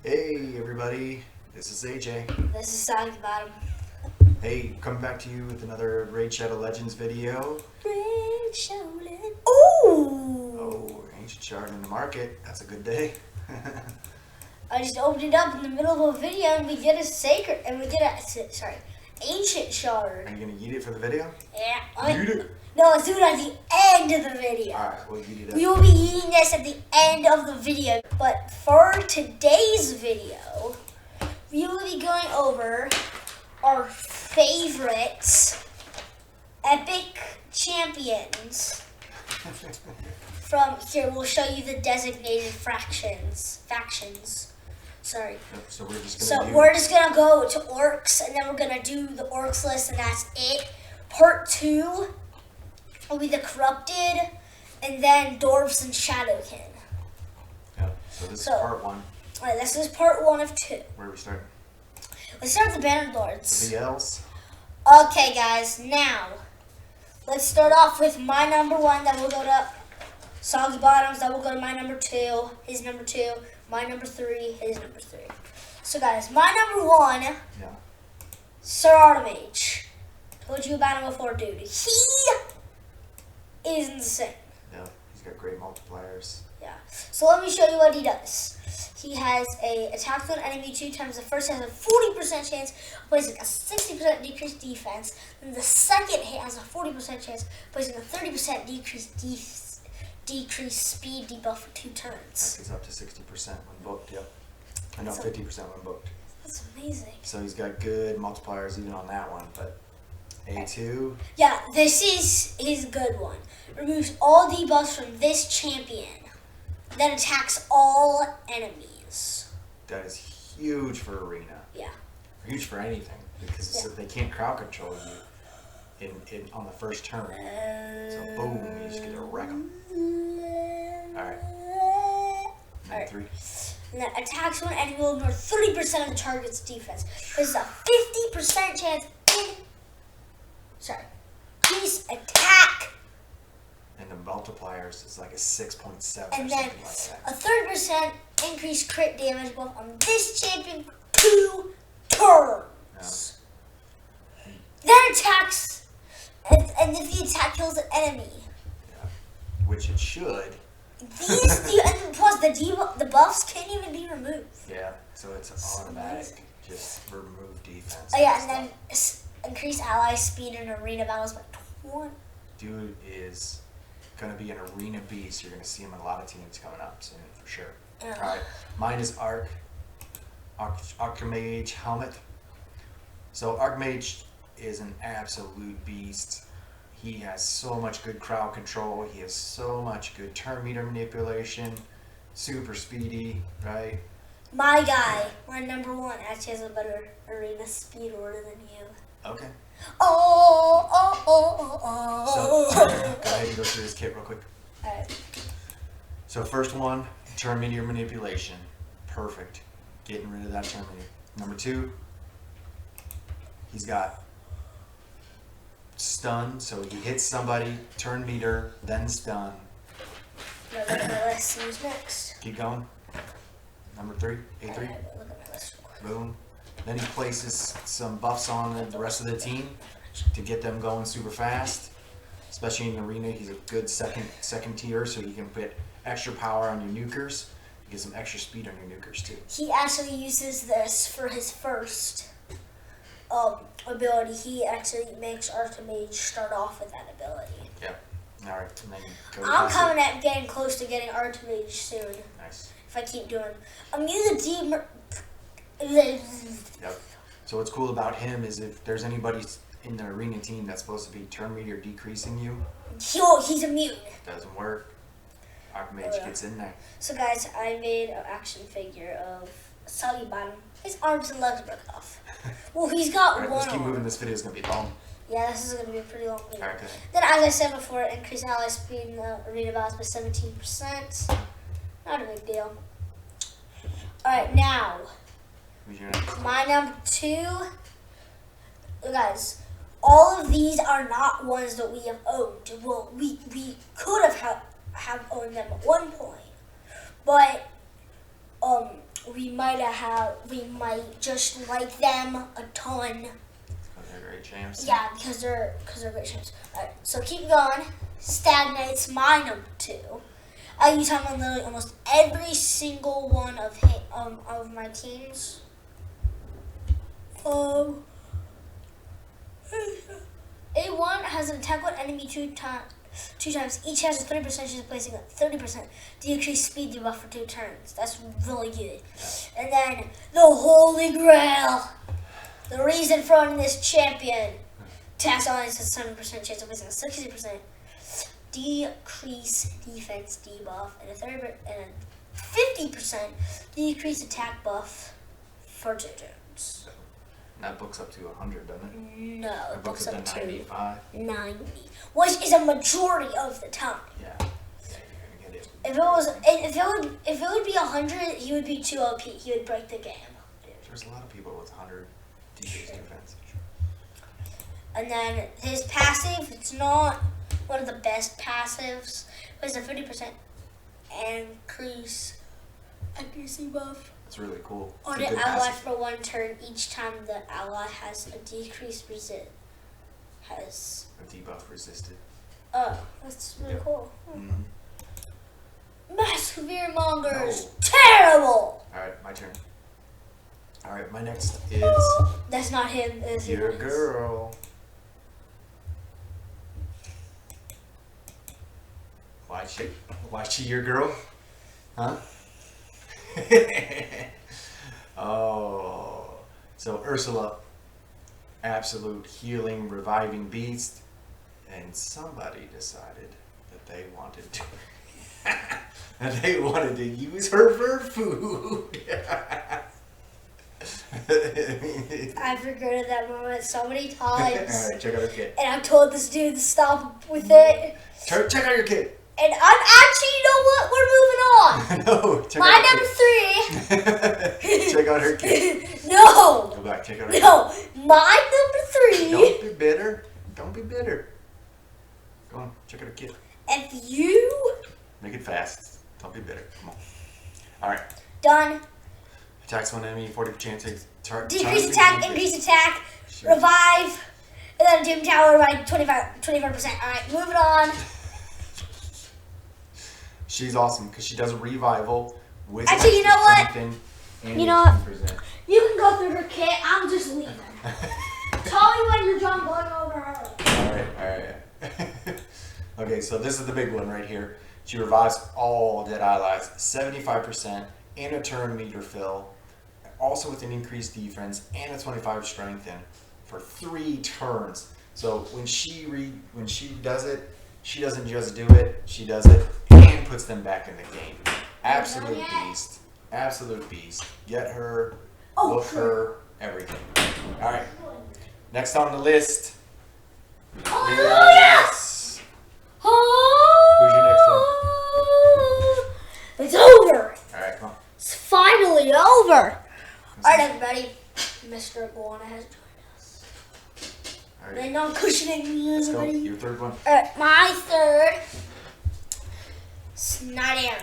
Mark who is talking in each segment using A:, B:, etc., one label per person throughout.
A: Hey everybody, this is AJ.
B: This is Soggy Bottom.
A: Hey, coming back to you with another Raid Shadow Legends video.
B: Red Shaolin. Ooh!
A: Oh, ancient shard in the market. That's a good day.
B: I just opened it up in the middle of a video and we get a sacred, and we get a, ancient shard.
A: Are you gonna eat it for the video?
B: Yeah.
A: Eat it.
B: No, let's do it at the end of the video.
A: Alright, we'll eat it.
B: We will be eating this at the end of the video. But for today's video, we will be going over our favorite epic champions. From here, we'll show you the designated factions. Sorry.
A: So we're just
B: So
A: gonna
B: we're just gonna go to orcs, and then we're gonna do the orcs list, and that's it. Part 2 will be the corrupted, and then dwarves and shadowkin.
A: Yeah, so this is
B: So-
A: part 1.
B: All right, this is part 1 of 2.
A: Where do we start?
B: Let's start with the Banner Lords.
A: The BLs?
B: Okay, guys, now let's start off with my number 1. Then we'll go to Soggy Bottoms. Then we'll go to my number 2, his number 2, my number 3, his number 3. So, guys, my number 1,
A: Yeah.
B: Sir Artemage. Told you about him before, dude. He is insane.
A: Yeah, he's got great multipliers.
B: Yeah. So let me show you what he does. He has a attack on enemy 2 times. The first has a 40% chance of placing a 60% decreased defense. Then the second hit has a 40% chance of placing a 30% decreased speed debuff for 2
A: That
B: turns.
A: gets up to 60% when booked, yep. I know,
B: So-
A: 50% when booked.
B: That's amazing.
A: So he's got good multipliers even on that one, but A2,
B: Yeah, this is his good one. Removes all debuffs from this champion. Then attacks all enemies.
A: that is huge for arena.
B: Yeah.
A: Huge for anything because
B: Yeah.
A: they can't crowd control you in on the first turn. So boom, you just get to wreck them. All right. Number
B: Alright.
A: 3.
B: And that attacks one enemy will ignore 30% of the target's defense. There's a 50% chance increase attack.
A: And the multipliers is like a 6.7
B: And
A: or
B: then
A: something like
B: a
A: that.
B: 30% increased crit damage buff on this champion 2 turns. Then attacks, and if the attack kills an enemy,
A: Yeah. Which it should.
B: and plus the buffs can't even be removed.
A: Yeah. So it's automatic.
B: amazing.
A: Just remove defense.
B: Oh yeah, and then increase ally speed in arena battles by 20.
A: Dude is gonna be an arena beast. You're gonna see him in a lot of teams coming up soon for sure.
B: Yeah.
A: All right. Mine is Archmage Helmet. So Archmage is an absolute beast. He has so much good crowd control. He has so much good turn meter manipulation. Super speedy, right?
B: My guy, my number 1, actually has a better arena speed order than you.
A: Okay.
B: Oh.
A: So go ahead and go through his kit real quick.
B: Alright.
A: So first one, turn meter manipulation. Perfect. Getting rid of that turn meter. Number 2, he's got stun, so he hits somebody, turn meter, then stun.
B: Look at my list. Who's next?
A: Keep going. Number 3, A3.
B: Alright, look at my list real quick.
A: Boom. Then he places some buffs on the rest of the team to get them going super fast. Especially in the arena, he's a good second tier, so you can put extra power on your nukers. Get some extra speed on your nukers too.
B: He actually uses this for his first ability. He actually makes Archmage start off with that ability.
A: Yep. All right. And then go to
B: I'm
A: passive.
B: coming at getting close to getting Archmage soon.
A: Nice.
B: If I keep doing immunity.
A: Yep. So what's cool about him is if there's anybody in the arena team that's supposed to be turn meter decreasing you,
B: He's immune.
A: doesn't work. Archmage
B: Yeah.
A: gets in there.
B: So guys, I made an action figure of Soggy Bottom. His arms and legs broke off. Well, he's got
A: All right,
B: one
A: let's keep moving.
B: arm.
A: This video is gonna be long.
B: Yeah, this is going to be a pretty long video.
A: All right, go ahead.
B: Then, as I said before, increase ally speed in the arena battles by 17%. Not a big deal. Alright, now,
A: Who's your next?
B: my number 2. Guys, all of these are not ones that we have owned. Well, we could have owned them at one point. But we might just like them a ton.
A: They're great champs.
B: Yeah, because they're great champs. Alright, so keep going. Stagnate's my number 2. I use him on literally almost every single one of my teams. A1 has an attack on enemy two times. Each has a 30% chance of placing a 30% decreased speed debuff for 2 turns. That's really good. And then the Holy Grail. The reason for owning this champion. Tax on has a 7% chance of placing a 60% decrease defense debuff and a 50% decrease attack buff for 2 turns.
A: That book's up to 100, doesn't it?
B: No,
A: That book's up to 95.
B: 90, which is a majority of the time.
A: Yeah. Yeah, you're gonna get it.
B: If it would be 100, he would be too OP. He would break the game.
A: There's a lot of people with 100 decreased defense.
B: And then his passive, it's not one of the best passives, but it's a 50% increase accuracy buff
A: It's really cool. It's
B: on
A: a
B: an
A: good
B: ally
A: passive.
B: for 1 turn each time the ally has a decreased
A: A debuff resisted.
B: Oh, that's really cool.
A: Mm-hmm.
B: Mask Fearmonger's
A: No.
B: terrible!
A: Alright, my turn. Alright, my next is
B: That's not him. It's
A: your
B: his.
A: girl. Why she your girl? Huh? Oh. So Ursula, absolute healing, reviving beast. And somebody decided that they wanted to use her for food.
B: I've regretted that moment so many times.
A: Alright, check out her kit.
B: And I've told this dude to stop with it.
A: Check out your kit.
B: And I'm actually, you know what? We're moving on.
A: No, check
B: My
A: out
B: number
A: her
B: 3.
A: kit. Check out her kit.
B: No.
A: Go back, check out her kit.
B: No. My number 3.
A: Don't be bitter. Don't be bitter. Go on, check out her kit.
B: If you.
A: Make it fast. Don't be bitter. Come on. Alright.
B: Done.
A: Attacks one enemy, 40% chance to
B: Decrease attack, increase attack, revive, and then Doom Tower by 25%. Alright, moving on.
A: She's awesome because she does a revival with
B: Actually, you know what?
A: and
B: You know what?
A: 18%.
B: You can go through her kit. I'm just leaving. Tell me when you're done going over her.
A: Alright. Okay, so this is the big one right here. She revives all dead allies, 75%, and a turn meter fill, also with an increased defense and a 25 strength in for 3 turns. So when she does it, she doesn't just do it, she does it and puts them back in the game. Absolute beast. Absolute beast. Get her, book her, everything. Alright. Next on the list. Yes. Who's your next
B: one? It's over.
A: Alright, come on.
B: It's finally over. Alright, everybody. Mr. Iguana has joined us.
A: Alright.
B: They're not cushioning me,
A: Let's go.
B: everybody.
A: Your third one.
B: Alright, my third. Snyder.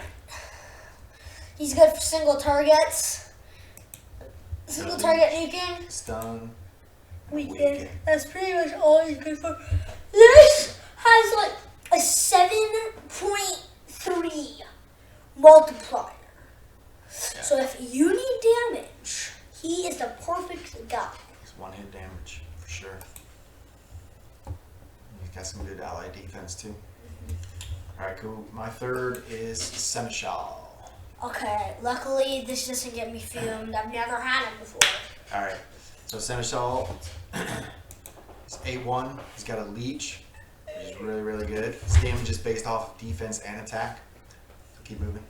B: He's good for single targets. Single target nuking.
A: Stun.
B: Weekend. That's pretty much all he's good for. This has like a 7.3 multiplier.
A: Yeah.
B: So if you need damage, he is the perfect guy.
A: It's 1-hit damage for sure. He's got some good ally defense too. Alright, cool. My third is Seneschal.
B: Okay, luckily this doesn't get me fumed. I've never had him before.
A: Alright, so Seneschal is A1. He's got a leech, which is really, really good. His damage is based off of defense and attack. So keep moving.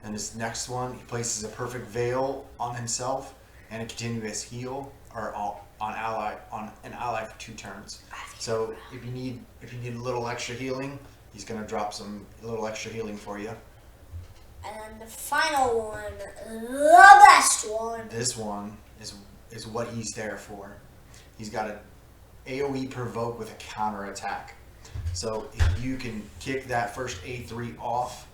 A: And this next one, he places a perfect veil on himself and a continuous heal or on an ally for 2 turns. So if you need a little extra healing, he's gonna drop a little extra healing for you.
B: And then the final one, the best one.
A: This one is what he's there for. He's got an AoE provoke with a counter attack. So if you can kick that first A3 off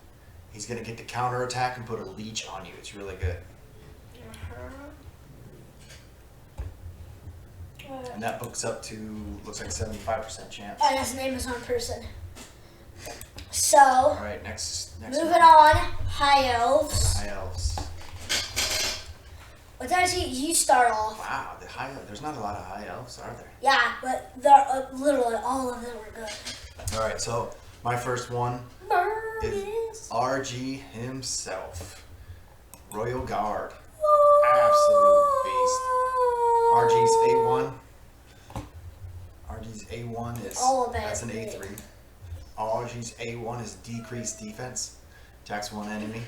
A: He's going to get the counter attack and put a leech on you. It's really good. And that books up to, looks like 75% chance.
B: Oh, that's an Amazon person. So,
A: Alright, next
B: moving
A: one.
B: on, High Elves.
A: High Elves.
B: Let's actually, you start off.
A: Wow, there's not a lot of High Elves, are there?
B: Yeah, but they're literally all of them are good.
A: Alright, so my first one is
B: Burgess.
A: RG himself. Royal Guard. Absolute beast. RG's A1. RG's A1 is,
B: All of it.
A: that's an A3. RG's A1 is decreased defense. Attacks one enemy.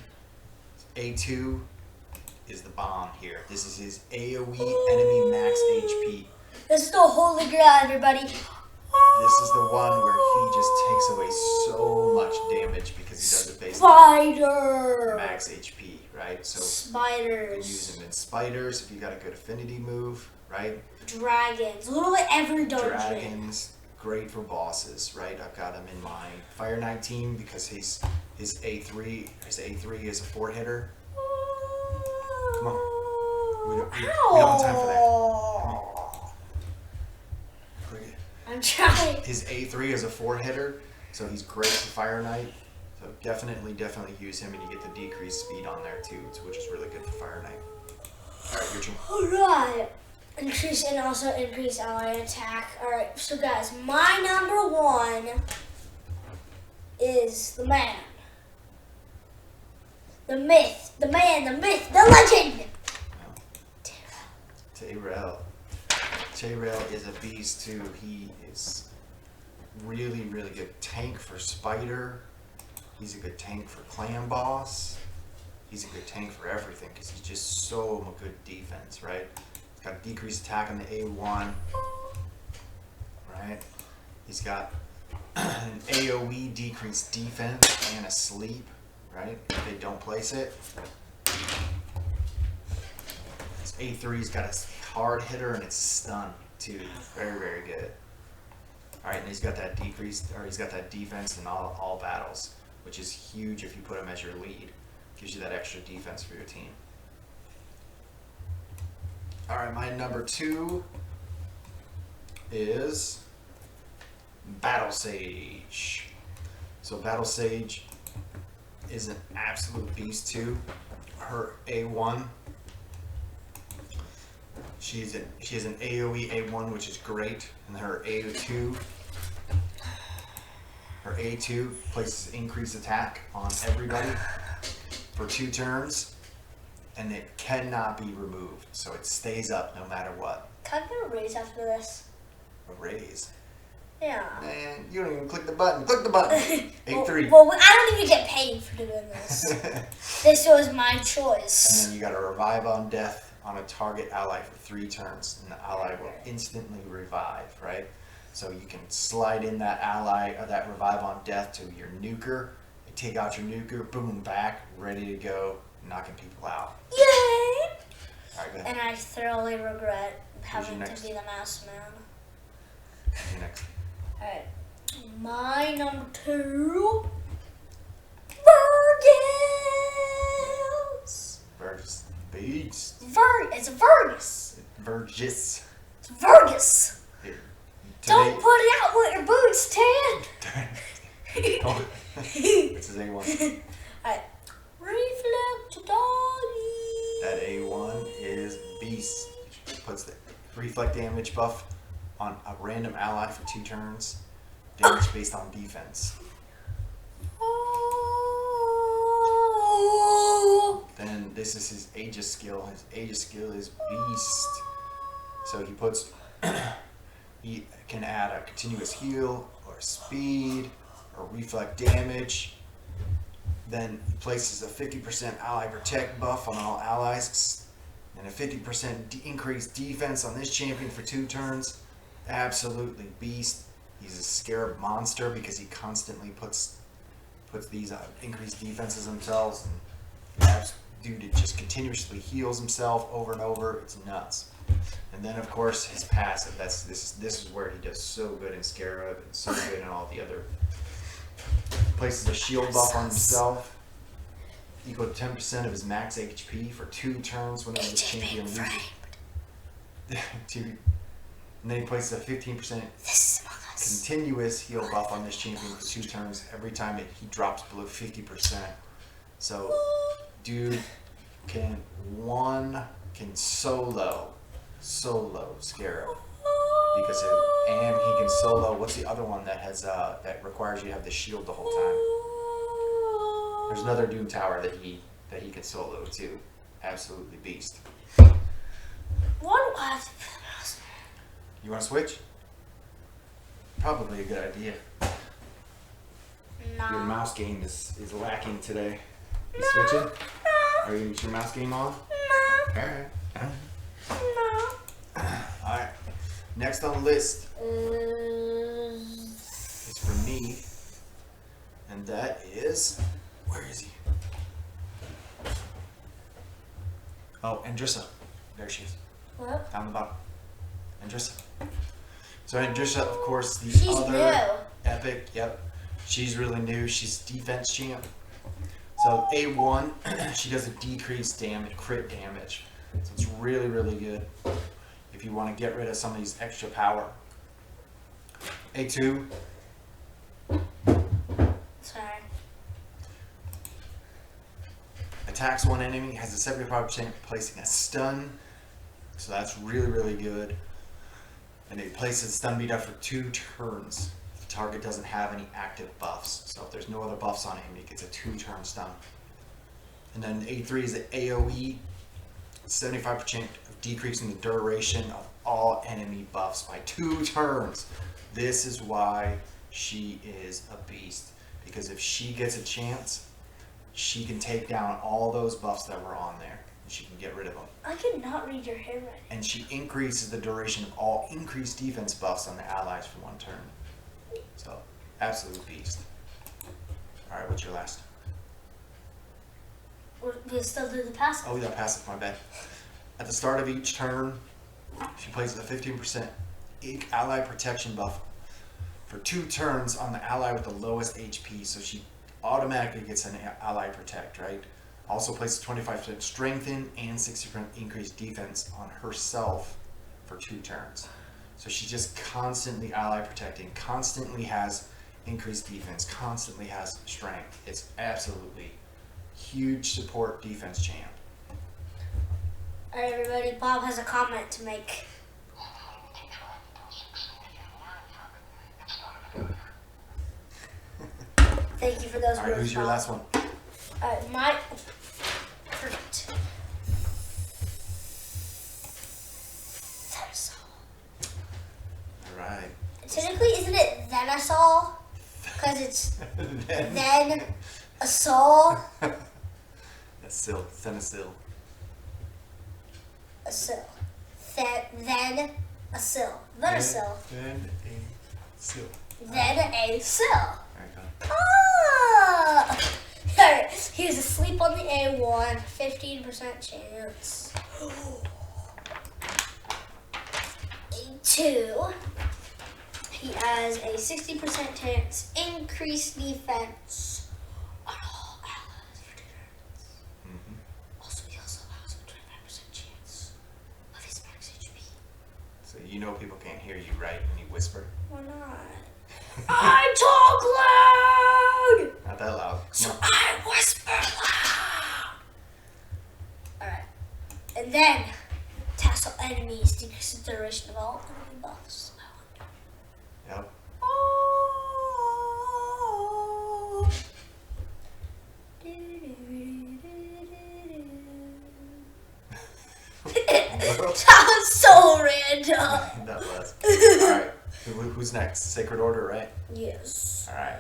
A: A2 is the bomb here. This is his AoE enemy max HP.
B: This is the holy grail, everybody.
A: This is the one where he just takes away so much damage because he does it based on
B: Spider.
A: max HP, right? So you
B: Spiders.
A: can use him in spiders if you got a good affinity move, right?
B: Dragons. Literally every dungeon.
A: Dragons, great for bosses, right? I've got him in my Fire Knight team because his A3 is a 4-hitter. Come on. We don't have time for that. Come on.
B: I'm trying.
A: His A3 is a 4-hitter, so he's great for Fire Knight. So definitely use him, and you get the decreased speed on there too, which is really good for Fire Knight. Alright, your turn.
B: Alright. Increase and also increase ally attack. Alright, so guys, my number one is the man. The myth, the man, the myth, the legend!
A: Tyrell. Tyrell is a beast too. He is really good tank for Spider. He's a good tank for Clan Boss. He's a good tank for everything because he's just so good defense, right? He's got decreased attack on the A1, right? He's got an AoE decreased defense and a sleep, right? If they don't place it. His A3's got a hard hitter and it's stun too. Very good. Alright, and he's got that defense in all battles, which is huge if you put him as your lead. Gives you that extra defense for your team. Alright, my number 2 is Battle Sage. So Battle Sage is an absolute beast too. Her A1, she has an AoE A1, which is great, and her A2 places increased attack on everybody for 2 turns, and it cannot be removed, so it stays up no matter what.
B: Can I get a raise after this?
A: A raise?
B: Yeah.
A: Man, you don't even click the button. Click the button. A3.
B: Well, I don't even get paid for doing this. This was my choice.
A: And then you got a revive on death on a target ally for 3 turns, and the ally will instantly revive, right? So you can slide in that ally or that revive on death to your nuker, and take out your nuker, boom, back, ready to go, knocking people out.
B: Yay!
A: All right, go ahead.
B: And I thoroughly regret
A: Who's
B: having
A: your
B: to
A: next?
B: be the mouse man.
A: You're next.
B: Alright. My number 2. Virgis!
A: Burgess. Beast.
B: It's Virgis!
A: Burgess.
B: It's Virgis!
A: Here.
B: Don't put it out with your boots, Tan!
A: Oh. This is A1.
B: Alright. Reflect Doggy!
A: That A1 is beast. Puts the reflect damage buff on a random ally for 2 turns. Damage based on defense. Then this is his Aegis skill. His Aegis skill is beast. So he can add a continuous heal or speed or reflect damage. Then he places a 50% ally protect buff on all allies and a 50% increased defense on this champion for 2 turns. Absolutely beast. He's a scarab monster because he constantly puts these increased defenses themselves, and that dude just continuously heals himself over and over. It's nuts. And then of course his passive. This is where he does so good in Scarab and so good in all the other. Places a shield buff on himself equal to 10% of his max HP for 2 turns whenever the champion loses. And then he places a 15% continuous heal buff on this champion for 2 turns every time he drops below 50%. So, dude can solo Scarab and he can solo. What's the other one that has that requires you to have the shield the whole time? There's another Doom Tower that he can solo too. Absolutely beast.
B: What?
A: You want to switch? Probably a good idea.
B: No.
A: Your mouse game is lacking today. You switching? Are you gonna get your mouse game on?
B: No.
A: Alright.
B: No.
A: Alright. Next on the list is for me. And that is, where is he? Oh, Andrissa. There she is.
B: What?
A: Down the bottom. Andrissa. So Andrissa, of course, the
B: She's
A: other
B: new.
A: epic. Yep. She's really new. She's defense champ. So A1, she does a decreased damage, crit damage. So it's really, really good if you want to get rid of some of these extra power. A2.
B: Sorry.
A: Attacks one enemy, has a 75% placing a stun. So that's really, really good. And it places stun beat up for 2 turns. The target doesn't have any active buffs. So if there's no other buffs on him, he gets a 2-turn stun. And then A3 is the AoE, 75% of decreasing the duration of all enemy buffs by 2 turns. This is why she is a beast. Because if she gets a chance, she can take down all those buffs that were on there. And she can get rid of them.
B: I could not read your handwriting.
A: And she increases the duration of all increased defense buffs on the allies for 1 turn. So, absolute beast. Alright, what's your last?
B: We'll still do the passive.
A: Oh, yeah, passive, my bad. At the start of each turn, she places a 15% ally protection buff for 2 turns on the ally with the lowest HP. So she automatically gets an ally protect, right? Also places 25% strengthen and 60% increased defense on herself for 2 turns. So she just constantly ally protecting, constantly has increased defense, constantly has strength. It's absolutely huge support defense champ.
B: Alright, everybody, Bob has a comment to make. Thank you for those
A: Alright,
B: words,
A: who's your
B: Bob.
A: last one?
B: My perfect.
A: Alright.
B: Technically, isn't it then a sol? Because it's then a sol.
A: That's still, Senesil.
B: A sil. Then a sil. Then a sil.
A: Then a sil.
B: Then a sil.
A: Alright, go.
B: Ah! Alright, he was asleep on the A1. 15% chance. A2. He has a 60% chance increased defense on all allies for 2 turns. Also, he also has a 25% chance of his max HP.
A: So you know people can't hear you, right, when you whisper?
B: Why not? I talk loud!
A: Not that loud.
B: So
A: Come on.
B: I whisper loud! Alright. And then, tassel enemies decrease the duration of all enemy buffs.
A: Yep.
B: Oh. That was so random.
A: That was. Alright. Who's next? Sacred Order, right?
B: Yes.
A: Alright. I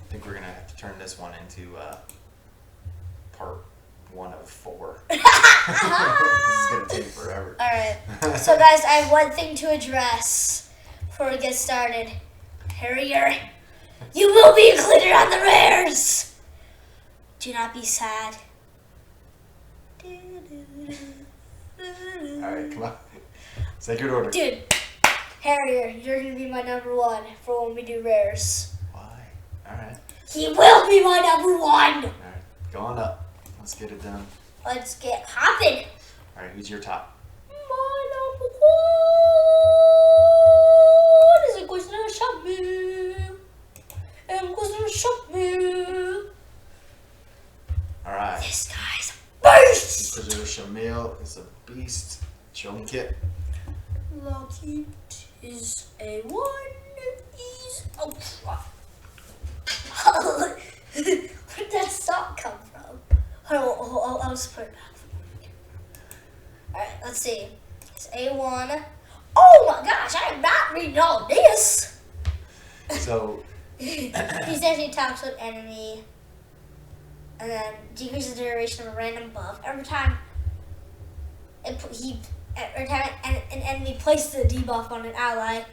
A: think we're gonna have to turn this one into part 1 of 4. This is gonna take forever.
B: Alright. So guys, I have one thing to address before we get started. Harrier, you will be included on the rares! Do not be sad.
A: Alright, come on. Sacred Order.
B: Dude, Harrier, you're gonna be my number 1 for when we do rares.
A: Why? Alright.
B: He will be my number 1!
A: Alright. Go on up. Let's get it done.
B: Let's get hopping.
A: All right, who's your top?
B: My number one is Inquisitor Soggy. Inquisitor Soggy.
A: All right.
B: This guy's a beast.
A: Inquisitor Shamil is a beast. Show me Kit.
B: Lockheed is a one. He's ultra. Where did that sock come from? I'll just put it back. Alright, let's see. It's A1. Oh my gosh, I am not reading all this.
A: So
B: He essentially attacks an enemy and then decreases the duration of a random buff. Every time an enemy places a debuff on an ally,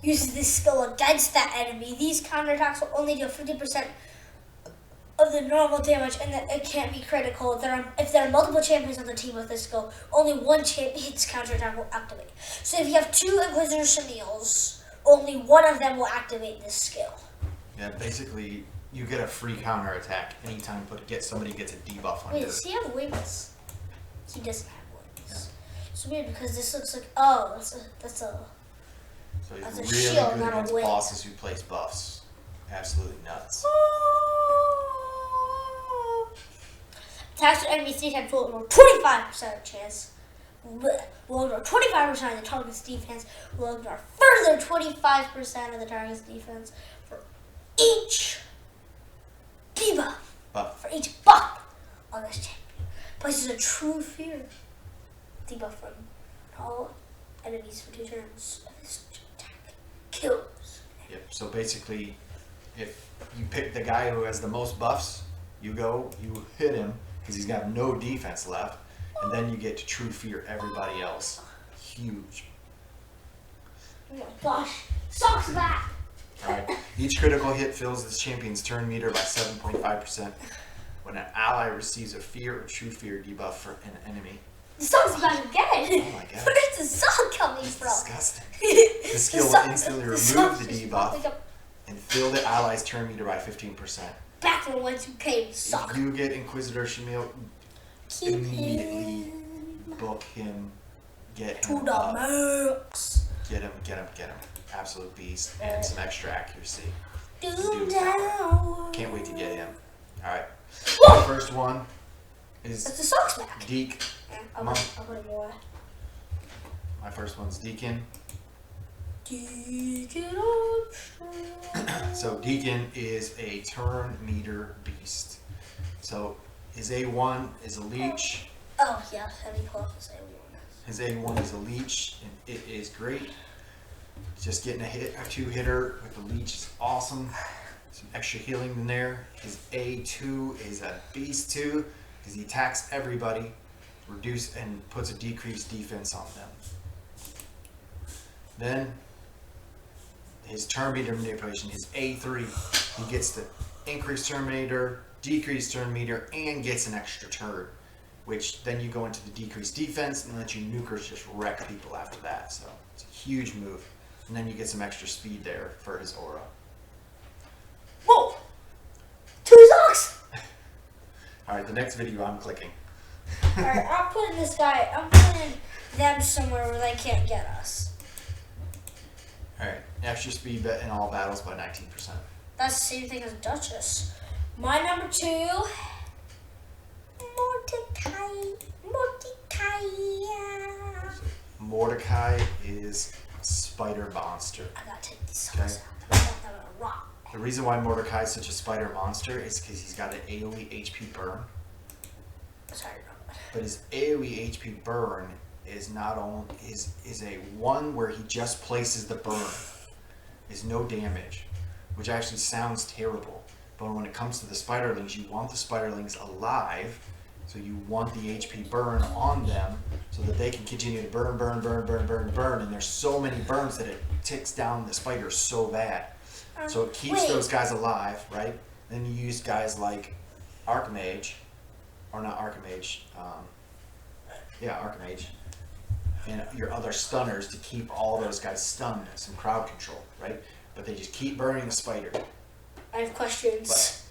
B: uses this skill against that enemy, these counterattacks will only deal 50% of the normal damage, and that it can't be critical. If there are multiple champions on the team with this skill, only one champion's counterattack will activate. So if you have two Inquisitor Shamils, only one of them will activate this skill.
A: yeah, basically you get a free counterattack anytime somebody gets a debuff on
B: Wait,
A: you.
B: does he have wings? He doesn't have wings.
A: Yeah.
B: It's weird because this looks like that's a
A: So
B: That's
A: he's
B: a
A: really
B: shield,
A: good
B: not a
A: against
B: wing.
A: bosses who place buffs. Absolutely nuts.
B: attacks to enemy 3 times will ignore 25% chance. Will ignore 25% of the target's defense. Will ignore further 25% of the target's defense for each debuff. For each buff on this champion. Places a true fear debuff from all enemies for 2 turns of this attack. Kills.
A: Yep. So basically, if you pick the guy who has the most buffs, you hit him because he's got no defense left, and then you get to true fear everybody else. Huge.
B: Oh my gosh, socks back.
A: Alright, each critical hit fills this champion's turn meter by 7.5% when an ally receives a fear or true fear debuff for an enemy.
B: The song's back again.
A: Oh my gosh.
B: Where is the song coming from?
A: Disgusting. The skill will instantly remove the debuff and fill the ally's turn meter by 15%.
B: Back to the ones who came suck.
A: If you get Inquisitor Shamil, immediately book him, get him
B: To the
A: up.
B: max.
A: Get him. Absolute beast and some extra accuracy.
B: Doom
A: Dude, power.
B: down.
A: Can't wait to get him. Alright.
B: Whoa!
A: First one
B: That's
A: is
B: the socks back.
A: Deke.
B: I'll put it more.
A: My first one's Deacon.
B: Deacon
A: So Deacon is a turn meter beast. So his A1 is a leech.
B: Oh yeah, let me pull up this A1.
A: His A1 is a leech, and it is great. Just getting a 2-hitter with the leech is awesome. Some extra healing in there. His A2 is a beast too, because he attacks everybody, and puts a decreased defense on them. Then his turn meter manipulation, his A3, he gets the increased turn meter, decreased turn meter, and gets an extra turn, which then you go into the decreased defense and let your nukers just wreck people after that. So it's a huge move. And then you get some extra speed there for his aura.
B: Whoa! 2 socks!
A: Alright, the next video I'm clicking.
B: Alright, I'm putting them somewhere where they can't get us.
A: Alright, extra speed in all battles by 19%.
B: That's the same thing as Duchess. My number 2,
A: Mordecai is a spider monster.
B: I gotta take these socks
A: Okay.
B: out. I want them to rot.
A: The reason why Mordecai is such a spider monster is because he's got an AoE HP burn.
B: Sorry,
A: But his AoE HP burn is not only is a one where he just places the burn. Is no damage, which actually sounds terrible. But when it comes to the spiderlings, you want the spiderlings alive, so you want the HP burn on them so that they can continue to burn, and there's so many burns that it ticks down the spiders so bad. So it keeps those guys alive, right? Then you use guys like Archmage, or not Archmage, Archmage, and your other stunners to keep all those guys stunned, some crowd control, right? But they just keep burning the spider.
B: I have questions.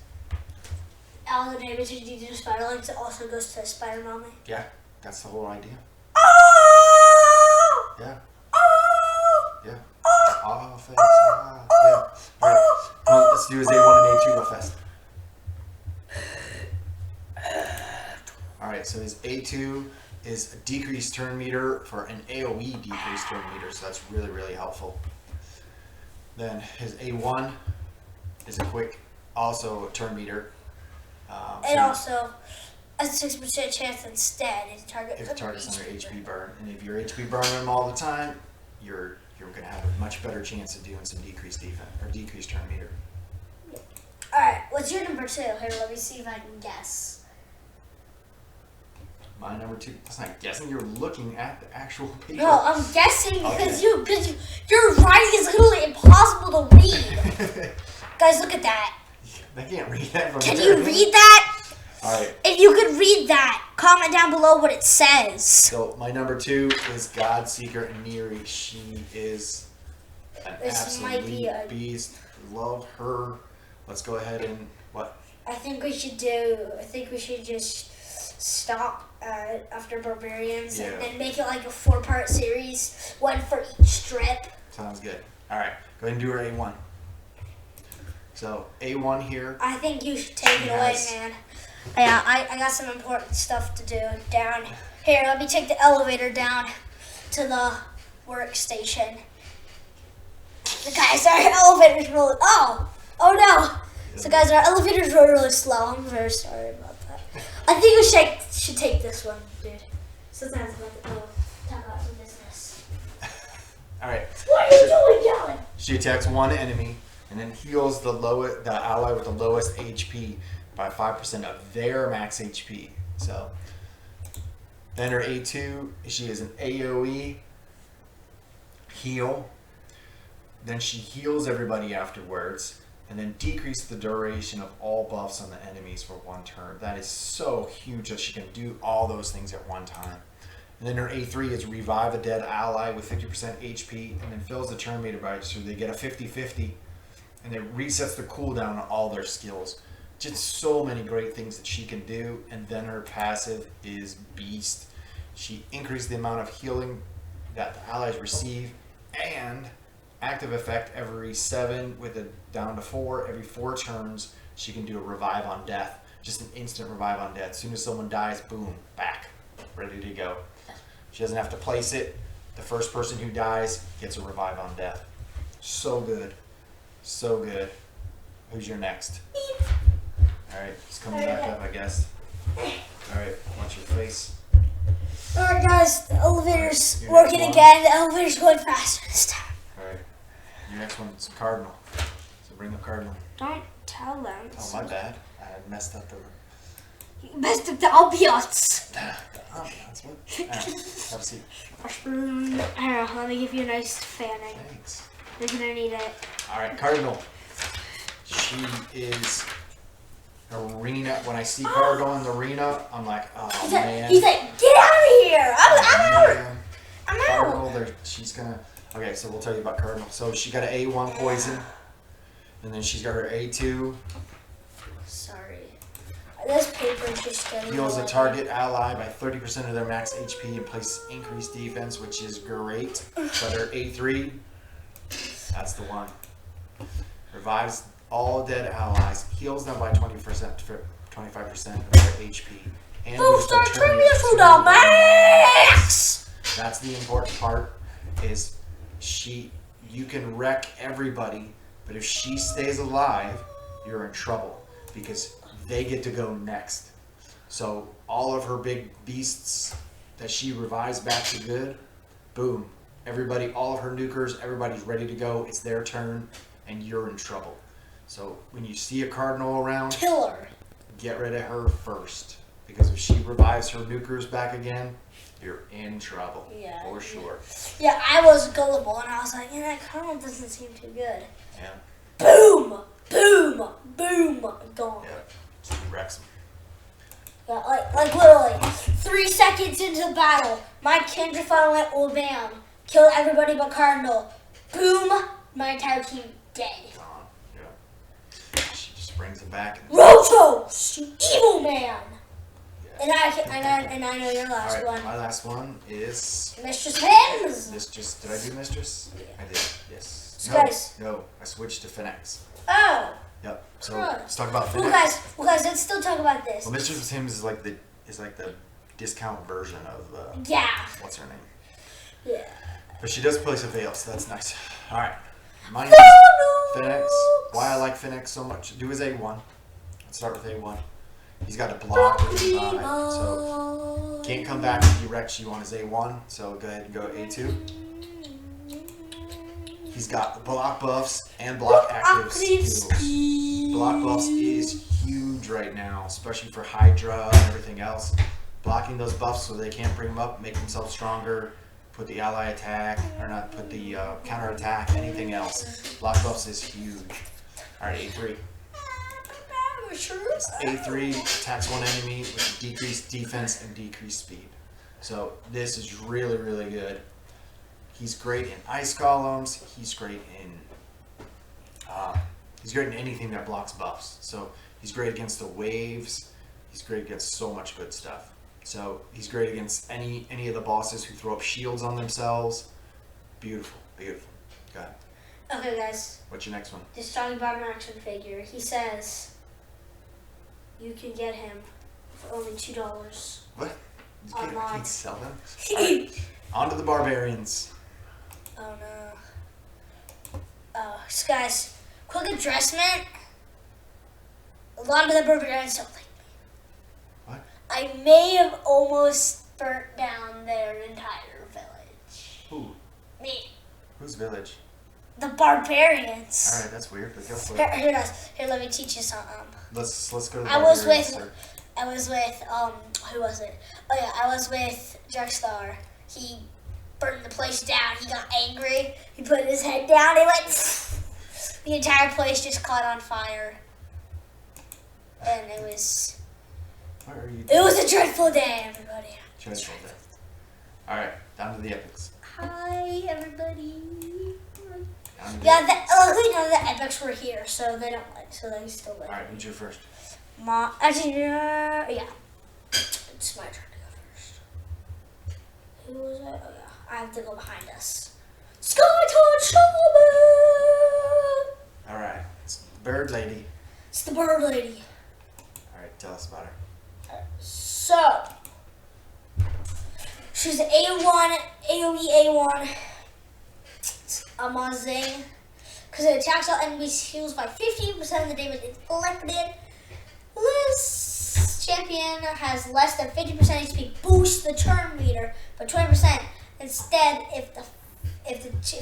B: all the damage you do to spider legs also goes to spider mommy.
A: Yeah, that's the whole idea.
B: Oh!
A: Yeah.
B: Oh!
A: Yeah. Oh, face. Ah, yeah. All right. Come on, let's do his A1 and A2 real fast. All right, so his A2 is a decreased turn meter for an AoE decreased turn meter, so that's really, really helpful. Then his A1 is a quick, also turn meter.
B: And also a 6% chance instead if
A: the target's under HP burn. And if you're HP burning him all the time, you're going to have a much better chance of doing some decreased defense or decreased turn meter.
B: Alright, what's your number 2? Here, let me see if I can guess.
A: My number 2. That's not guessing. You're looking at the actual paper.
B: No, I'm guessing because
A: Okay.
B: your writing is literally impossible to read. Guys, look at that.
A: I can't read that from
B: Can
A: there.
B: you read that?
A: All right.
B: If you could read that, comment down below what it says.
A: So my number 2 is Godseeker and Neri. She is an
B: This might be
A: absolute beast. Love her. Let's go ahead and what?
B: I think we should just stop after Barbarians
A: Yeah.
B: and then make it like a 4-part series, one for each strip.
A: Sounds good. All right. Go ahead and do her A1. So A1 here.
B: I think you should take it away, man. Yeah, I got some important stuff to do down here. Let me take the elevator down to the workstation. Guys, our elevator's really. Oh no! So guys, our elevators are really slow. I'm very sorry about that. I think we should take this one, dude. Sometimes I have to talk about some business.
A: All right.
B: What are you doing, Dylan?
A: She attacks one enemy and then heals the ally with the lowest HP by 5% of their max HP. So then her A2, she is an AoE heal. Then she heals everybody afterwards and then decrease the duration of all buffs on the enemies for 1 turn. That is so huge that she can do all those things at one time. And then her A3 is revive a dead ally with 50% HP and then fills the turn meter by, so they get a 50-50 and it resets the cooldown on all their skills. Just so many great things that she can do. And then her passive is beast. She increased the amount of healing that the allies receive and active effect every 7 with a down to 4. Every 4 turns she can do a revive on death. Just an instant revive on death. As soon as someone dies, boom, back, ready to go. She doesn't have to place it. The first person who dies gets a revive on death. So good. So good. Who's your next? Alright, it's coming back up, I guess. Alright, watch your face.
B: Alright guys, the elevator's
A: Your
B: working
A: next one.
B: again. The elevator's going faster this time.
A: Alright, your next one's Cardinal. So bring up Cardinal.
B: Don't tell them.
A: Oh, my bad. I had messed up the
B: Best of the ambiance.
A: ambiance. What? Have a seat.
B: Here, let me give you a nice fanning.
A: Thanks.
B: You're gonna need it.
A: Alright, Cardinal. She is arena. When I see Cardinal in the arena, I'm like, oh man.
B: He's like, get out of here! I'm out!
A: Man.
B: I'm
A: Cardinal,
B: out!
A: she's gonna. Okay, so we'll tell you about Cardinal. So she got an A1 poison, and then she's got her A2.
B: Sorry. This paper is just getting
A: Heals a
B: away.
A: target ally by 30% of their max HP and places increased defense, which is great. But her A3, that's the one. Revives all dead allies, heals them by 25% of their HP, and boosts their
B: Boost our
A: turn
B: trivia
A: meter
B: to the max!
A: That's the important part. Is you can wreck everybody, but if she stays alive, you're in trouble because they get to go next. So all of her big beasts that she revives back to good, boom. Everybody, all of her nukers, everybody's ready to go. It's their turn, and you're in trouble. So when you see a Cardinal around,
B: Killer.
A: get rid of her first. Because if she revives her nukers back again, you're in trouble.
B: Yeah.
A: For sure.
B: Yeah, I was gullible and I was like, yeah, that Cardinal doesn't seem too good.
A: Yeah.
B: Boom! Boom! Boom! Gone.
A: Yeah. So he wrecks them.
B: Yeah, like literally, 3 seconds into battle, my Kendra final went, oh bam, killed everybody but Cardinal. Boom! My entire team dead.
A: Gone. Yeah. She just brings them back.
B: Rotos, you evil man.
A: Yeah.
B: And I know your last
A: All right,
B: one.
A: my last one is
B: Mistress Hims.
A: Mistress. Did I do Mistress?
B: Yeah.
A: I did. Yes.
B: So
A: No,
B: guys.
A: no. I switched to Finex.
B: Oh.
A: Yep. So
B: Huh.
A: let's talk about Finex.
B: Well, guys, let's still talk about this.
A: Well, Mistress Hims is like the discount version of
B: Yeah.
A: what's her name?
B: Yeah.
A: But she does place a veil, so that's nice. All right. Mine is Finex. Why I like Finex so much? Do his A1. Let's start with A1. He's got a block. So can't come back to direct you on his A1. So go ahead and go A2. He's got the block buffs and block active skills. Block buffs is huge right now, especially for Hydra and everything else. Blocking those buffs so they can't bring them up, make themselves stronger, put the ally attack, or not put the counter attack, anything else. Block buffs is huge. Alright, A3. A3 attacks one enemy with decreased defense and decreased speed. So this is really, really good. He's great in ice golems. He's great in anything that blocks buffs. So he's great against the waves. He's great against so much good stuff. So he's great against any of the bosses who throw up shields on themselves. Beautiful, beautiful. Go ahead.
B: Okay, guys.
A: What's your next one?
B: This Soggy Bottom action figure. He says you can get him for only $2.
A: What? You
B: Online.
A: can't sell them? Right. On to the barbarians.
B: Oh no. So guys, quick addressment. A lot of the barbarians don't like me.
A: What?
B: I may have almost burnt down their entire village.
A: Who?
B: Me.
A: Whose village?
B: The barbarians.
A: Alright, that's weird, but go for
B: Here,
A: it.
B: here, guys. Here, let me teach you something.
A: Let's go to the
B: I was
A: barbarians.
B: with who was it? Oh yeah, I was with Drexstar. He burned the place down. He got angry. He put his head down. He went. The entire place just caught on fire, and it was.
A: Where are you?
B: It was a dreadful day, everybody.
A: Dreadful day. Alright, down to the epics.
B: Hi, everybody.
A: Down to the
B: Yeah,
A: epics.
B: luckily none of the epics were here, so they don't like. So they still like.
A: Alright, who's your first?
B: Actually, yeah. It's my turn to go first. Who was it? Oh yeah, I have to go behind us. Sky Touch
A: Alright, it's the bird lady.
B: It's the bird lady.
A: Alright, tell us about her.
B: So, she's an A1, AoE A1. It's amazing. Because it attacks all enemies, heals by 15% of the damage inflicted. This champion has less than 50% HP. Boost the turn meter by 20%. Instead, if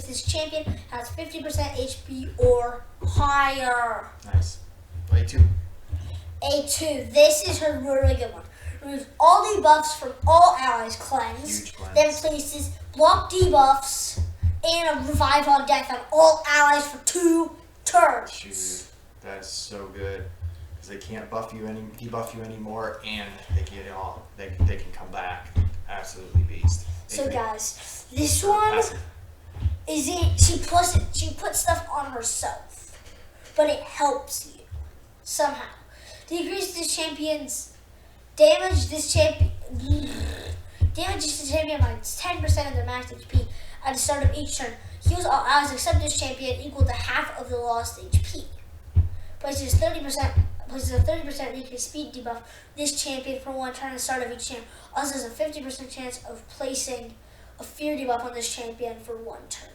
B: this champion has 50% HP or higher.
A: Nice. A2.
B: A2. This is her really good one. Removes all debuffs from all allies. Cleanse.
A: Huge cleanse.
B: Then places block debuffs and a revive on death on all allies for 2 turns.
A: Shoot, that is so good. Because they can't debuff you anymore, and they get it all. They can come back. Absolutely beast.
B: So
A: A3.
B: guys, this one
A: Passive.
B: is it. She puts stuff on herself, but it helps you somehow. Decrease this champion's damage. This champion damages the champion by 10% of their max HP at the start of each turn. Heals all allies except this champion equal to half of the lost HP. Places a 30% decreased speed debuff this champion for 1 turn at the start of each turn. Also has a 50% chance of placing a fear debuff on this champion for 1 turn.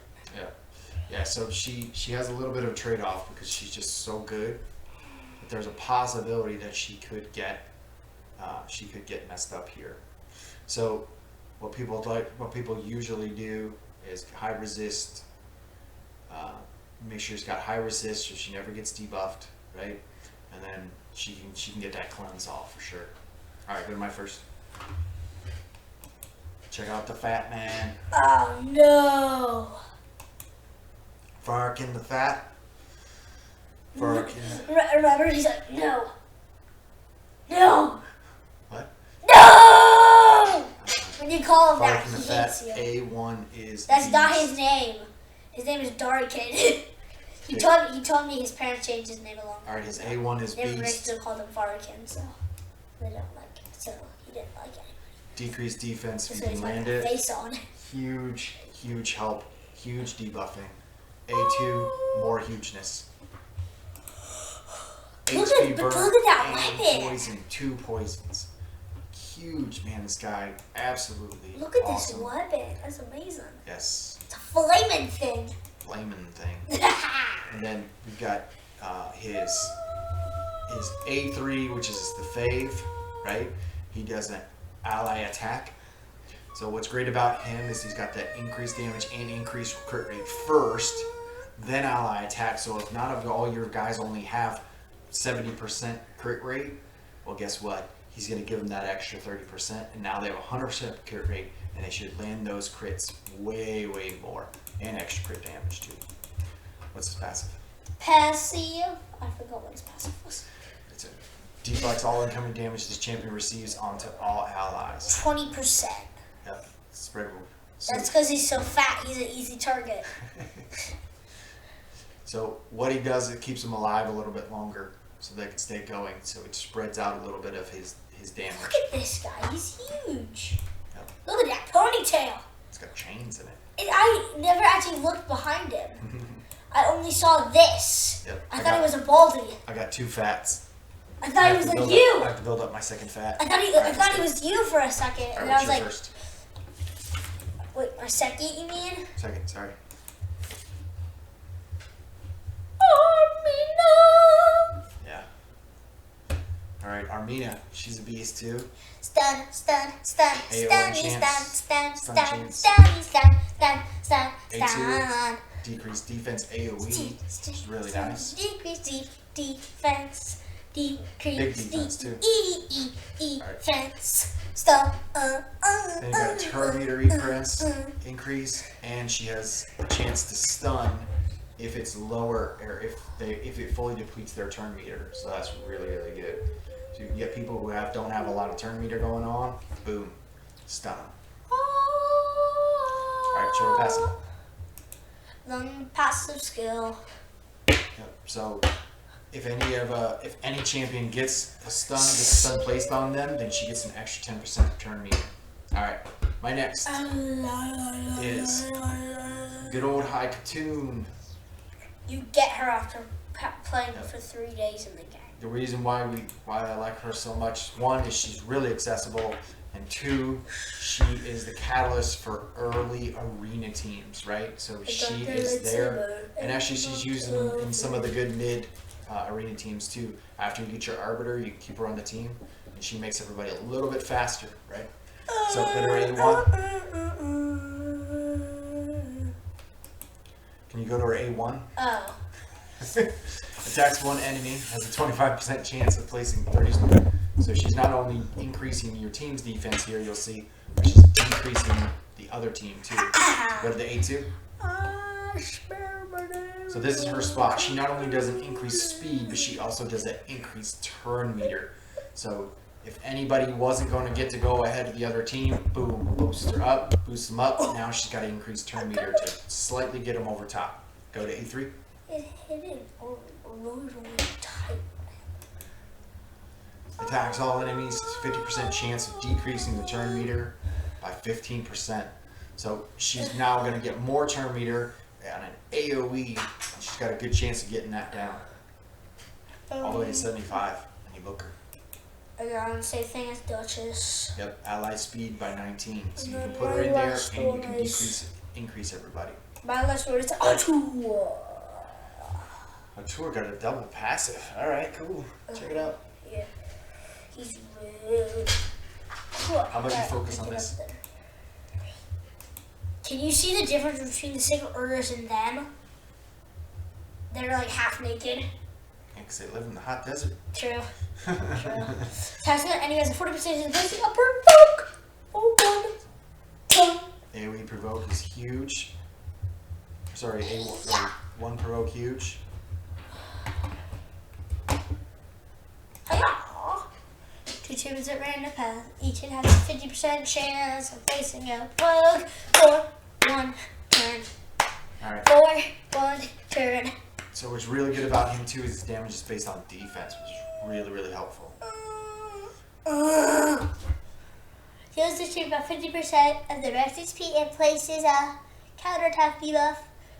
A: Yeah. So she has a little bit of a trade-off because she's just so good. But there's a possibility that she could get messed up here. So what people usually do is high resist. Make sure she's got high resist so she never gets debuffed, right? And then she can get that cleanse off for sure. All right, go to my first. Check out the fat man.
B: Oh no!
A: Farkin the fat. Farkin.
B: Remember, he's like, no! No!
A: What?
B: No! When you call him that,
A: Farkin the
B: he
A: fat.
B: hates you.
A: A1 is.
B: That's not
A: beast.
B: his name. His name is Darkin. He told me his parents changed his name along.
A: Alright, his A1 is
B: They
A: Beast.
B: originally called him Farkin, so they don't like it. So he didn't like it.
A: Decreased defense,
B: Just
A: you
B: so he's
A: can land
B: got a
A: it.
B: face on.
A: Huge help. Huge debuffing. A2, more hugeness.
B: Look
A: HP
B: at
A: burn
B: that
A: and
B: weapon.
A: poison. 2 poisons. Huge, man. This guy, absolutely
B: Look at
A: awesome.
B: this weapon. That's amazing.
A: Yes,
B: It's a flaming thing.
A: flaming thing. And then we've got his A3, which is the fave, right? He does an ally attack. So what's great about him is he's got that increased damage and increased crit rate first, then ally attack. So if not of all your guys only have 70% crit rate, well, guess what? He's going to give them that extra 30%, and now they have 100% crit rate, and they should land those crits way more, and extra crit damage too. What's his passive?
B: Passive. I forgot what his passive was.
A: It's a deflects all incoming damage this champion receives onto all allies.
B: 20%.
A: Yep, spread rule.
B: That's because he's so fat. He's an easy target.
A: So what he does, it keeps him alive a little bit longer, so they can stay going. So it spreads out a little bit of his damage.
B: Look at this guy. He's huge.
A: Yep.
B: Look at that ponytail.
A: It's got chains in it.
B: And I never actually looked behind him. I only saw this.
A: Yep.
B: I thought he was a baldy.
A: I got 2 fats.
B: I thought he was like
A: I
B: you.
A: have to build up my second fat.
B: I thought he was you for a second,
A: All
B: and
A: right,
B: I was
A: what's your
B: like,
A: first?
B: wait, my second, you mean?
A: Second, sorry.
B: Armina.
A: Yeah. All right, Armina. She's a beast too.
B: Stun, stun, stun,
A: AOE
B: stun,
A: chance.
B: stun, stun,
A: Stun
B: stun,
A: chance.
B: stun, stun, stun, stun,
A: A2.
B: stun.
A: Decreased defense AOE, which is really nice.
B: Decrease defense. Decrease
A: defense, too.
B: defense. Stun.
A: Then you got a turn meter increase, and she has a chance to stun if it's lower, or if it fully depletes their turn meter. So that's really good. So you get people who don't have a lot of turn meter going on, boom, stun them. All right, show her passive.
B: Then passive skill.
A: Yep. So if any champion gets a stun placed on them, then she gets an extra 10% turn meter. All right, my next is good old High Katoon.
B: You get her after playing
A: Yep.
B: for 3 days in the game.
A: The reason why I like her so much, 1 is she's really accessible, and 2, she is the catalyst for early arena teams, right? So she is there, and actually she's used in some of the good mid arena teams too. After you get your arbiter, you can keep her on the team, and she makes everybody a little bit faster, right? So put her A1. Can you go to her A1?
B: Oh.
A: Attacks one enemy, has a 25% chance of placing 30. So she's not only increasing your team's defense here, you'll see, but she's decreasing the other team too. Go to the A2. So this is her spot. She not only does an increased speed, but she also does an increased turn meter. So if anybody wasn't going to get to go ahead of the other team, boom, boosts her up, boosts them up. Now she's got an increased turn meter to slightly get them over top. Go to A3.
B: It hit it really tight.
A: Attacks all enemies, 50% chance of decreasing the turn meter by 15%. So she's now going to get more turn meter and an AoE. She's got a good chance of getting that down. All the way to 75 when you book her.
B: I got the same thing as Duchess.
A: Yep, ally speed by 19. So you
B: And
A: can
B: then
A: put her
B: my
A: in there
B: last
A: and you
B: one
A: can
B: is-
A: increase everybody.
B: My last word is Atua.
A: Tour got a double passive. Alright, cool. Check it out.
B: Yeah. He's rude.
A: How about you focus on this?
B: Can you see the difference between the Sacred Orders and them? They're like half naked.
A: Yeah, because they live in the hot desert.
B: True. True. Tasking an enemy has a 40% of the upper provoke. Oh, God.
A: AoE provoke is huge. Sorry, A1 provoke huge.
B: Hi-yah. 2 champions at random path. Each has a 50% chance of facing a bug for 1 turn.
A: Alright.
B: For 1 turn.
A: So what's really good about him too is his damage is based on defense, which is really, really helpful.
B: Heals the troop by 50% of the max HP and places a counterattack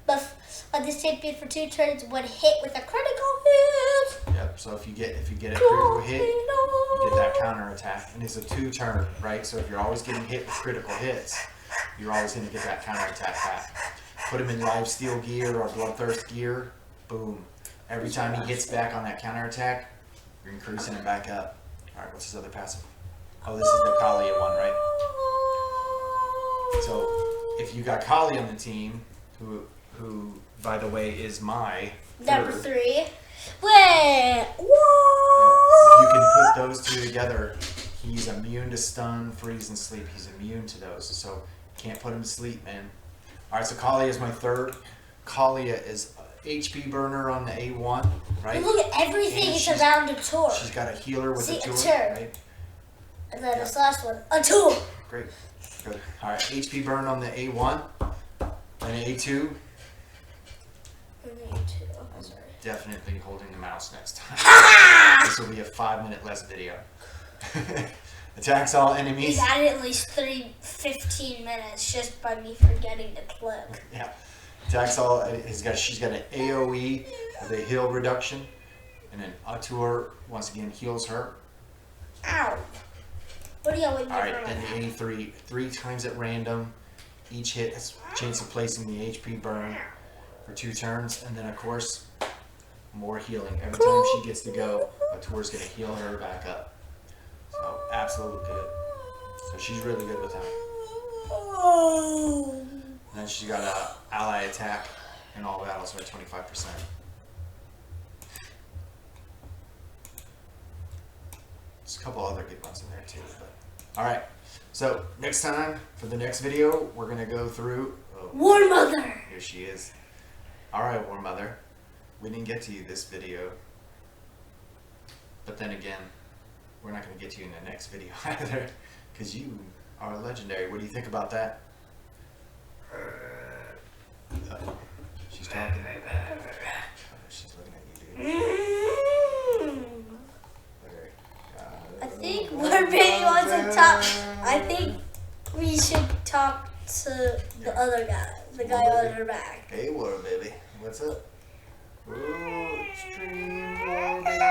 B: buff on this champion for 2 turns when hit with a critical hit.
A: Yep. So if you get a critical hit, you get that counterattack, and it's a 2-turn, right? So if you're always getting hit with critical hits, you're always going to get that counterattack back. Put him in lifesteal gear or bloodthirst gear, boom. Every time he hits back on that counterattack, you're increasing him back up. All right, what's his other passive? Oh, this is the Kalia one, right? So if you got Kali on the team, who by the way is my
B: Number
A: third,
B: 3. Wait.
A: if you can put those 2 together, he's immune to stun, freeze, and sleep. He's immune to those, so can't put him to sleep, man. All right, so Kalia is my third. Kalia is HP burner on the A1, right?
B: Look at everything is around a tour.
A: She's got a healer with a tour,
B: right? And then this last one, a tour.
A: Great, good. All right, HP burn on the A1 and A2. Definitely holding the mouse next time. This will be a 5-minute less video. Attacks all enemies.
B: He's added at least 15 minutes just by me forgetting to click.
A: Yeah. Attacks all. She's got an AOE with a heal reduction, and then Atur once again heals her.
B: Ow. What do you got with me?
A: All right, then the A3, 3 times at random. Each hit has a chance of placing the HP burn for 2 turns, and then of course more healing. Every time she gets to go, Atur's gonna heal her back up. So absolutely good. So she's really good with that. And then she's got a ally attack in all battles for 25%. There's a couple other good ones in there too. But all right. So next time for the next video, we're gonna go through.
B: War Mother.
A: Here she is. All right, War Mother. We didn't get to you this video, but then again, we're not gonna get to you in the next video either, because you are legendary. What do you think about that? She's talking. She's looking at you, dude.
B: I think War Baby wants to talk. I think we should talk to the other guy, the guy on her back.
A: Hey, War Baby, what's up? Ooh, extreme War Baby.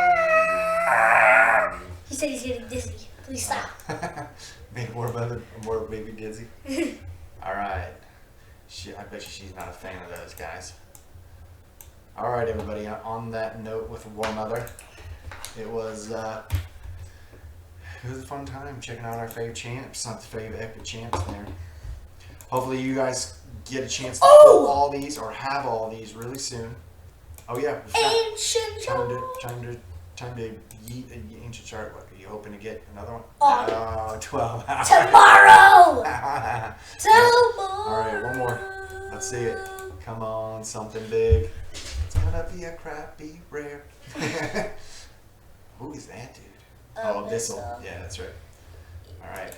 B: He said he's getting dizzy. Please stop.
A: Make War Baby dizzy. All right. I bet you she's not a fan of those guys. All right, everybody. On that note, with War Mother, it was a fun time checking out our fave champs, not the fave epic champs there. Hopefully, you guys get a chance to pull all these or have all these really soon. Oh yeah,
B: Ancient
A: time to yeet an ancient chart. What, are you hoping to get another one?
B: Oh,
A: 12 hours.
B: Tomorrow.
A: All right, one more. Let's see it. Come on, something big. It's gonna be a crappy rare. Who is that dude? Abyssal. Yeah, that's right. All right.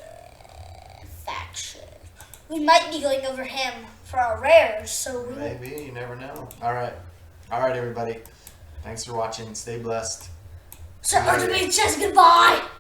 B: Faction. We might be going over him for our rares, so we
A: Maybe, you never know. All right. All right, everybody. Thanks for watching. Stay blessed.
B: Sir, goodbye.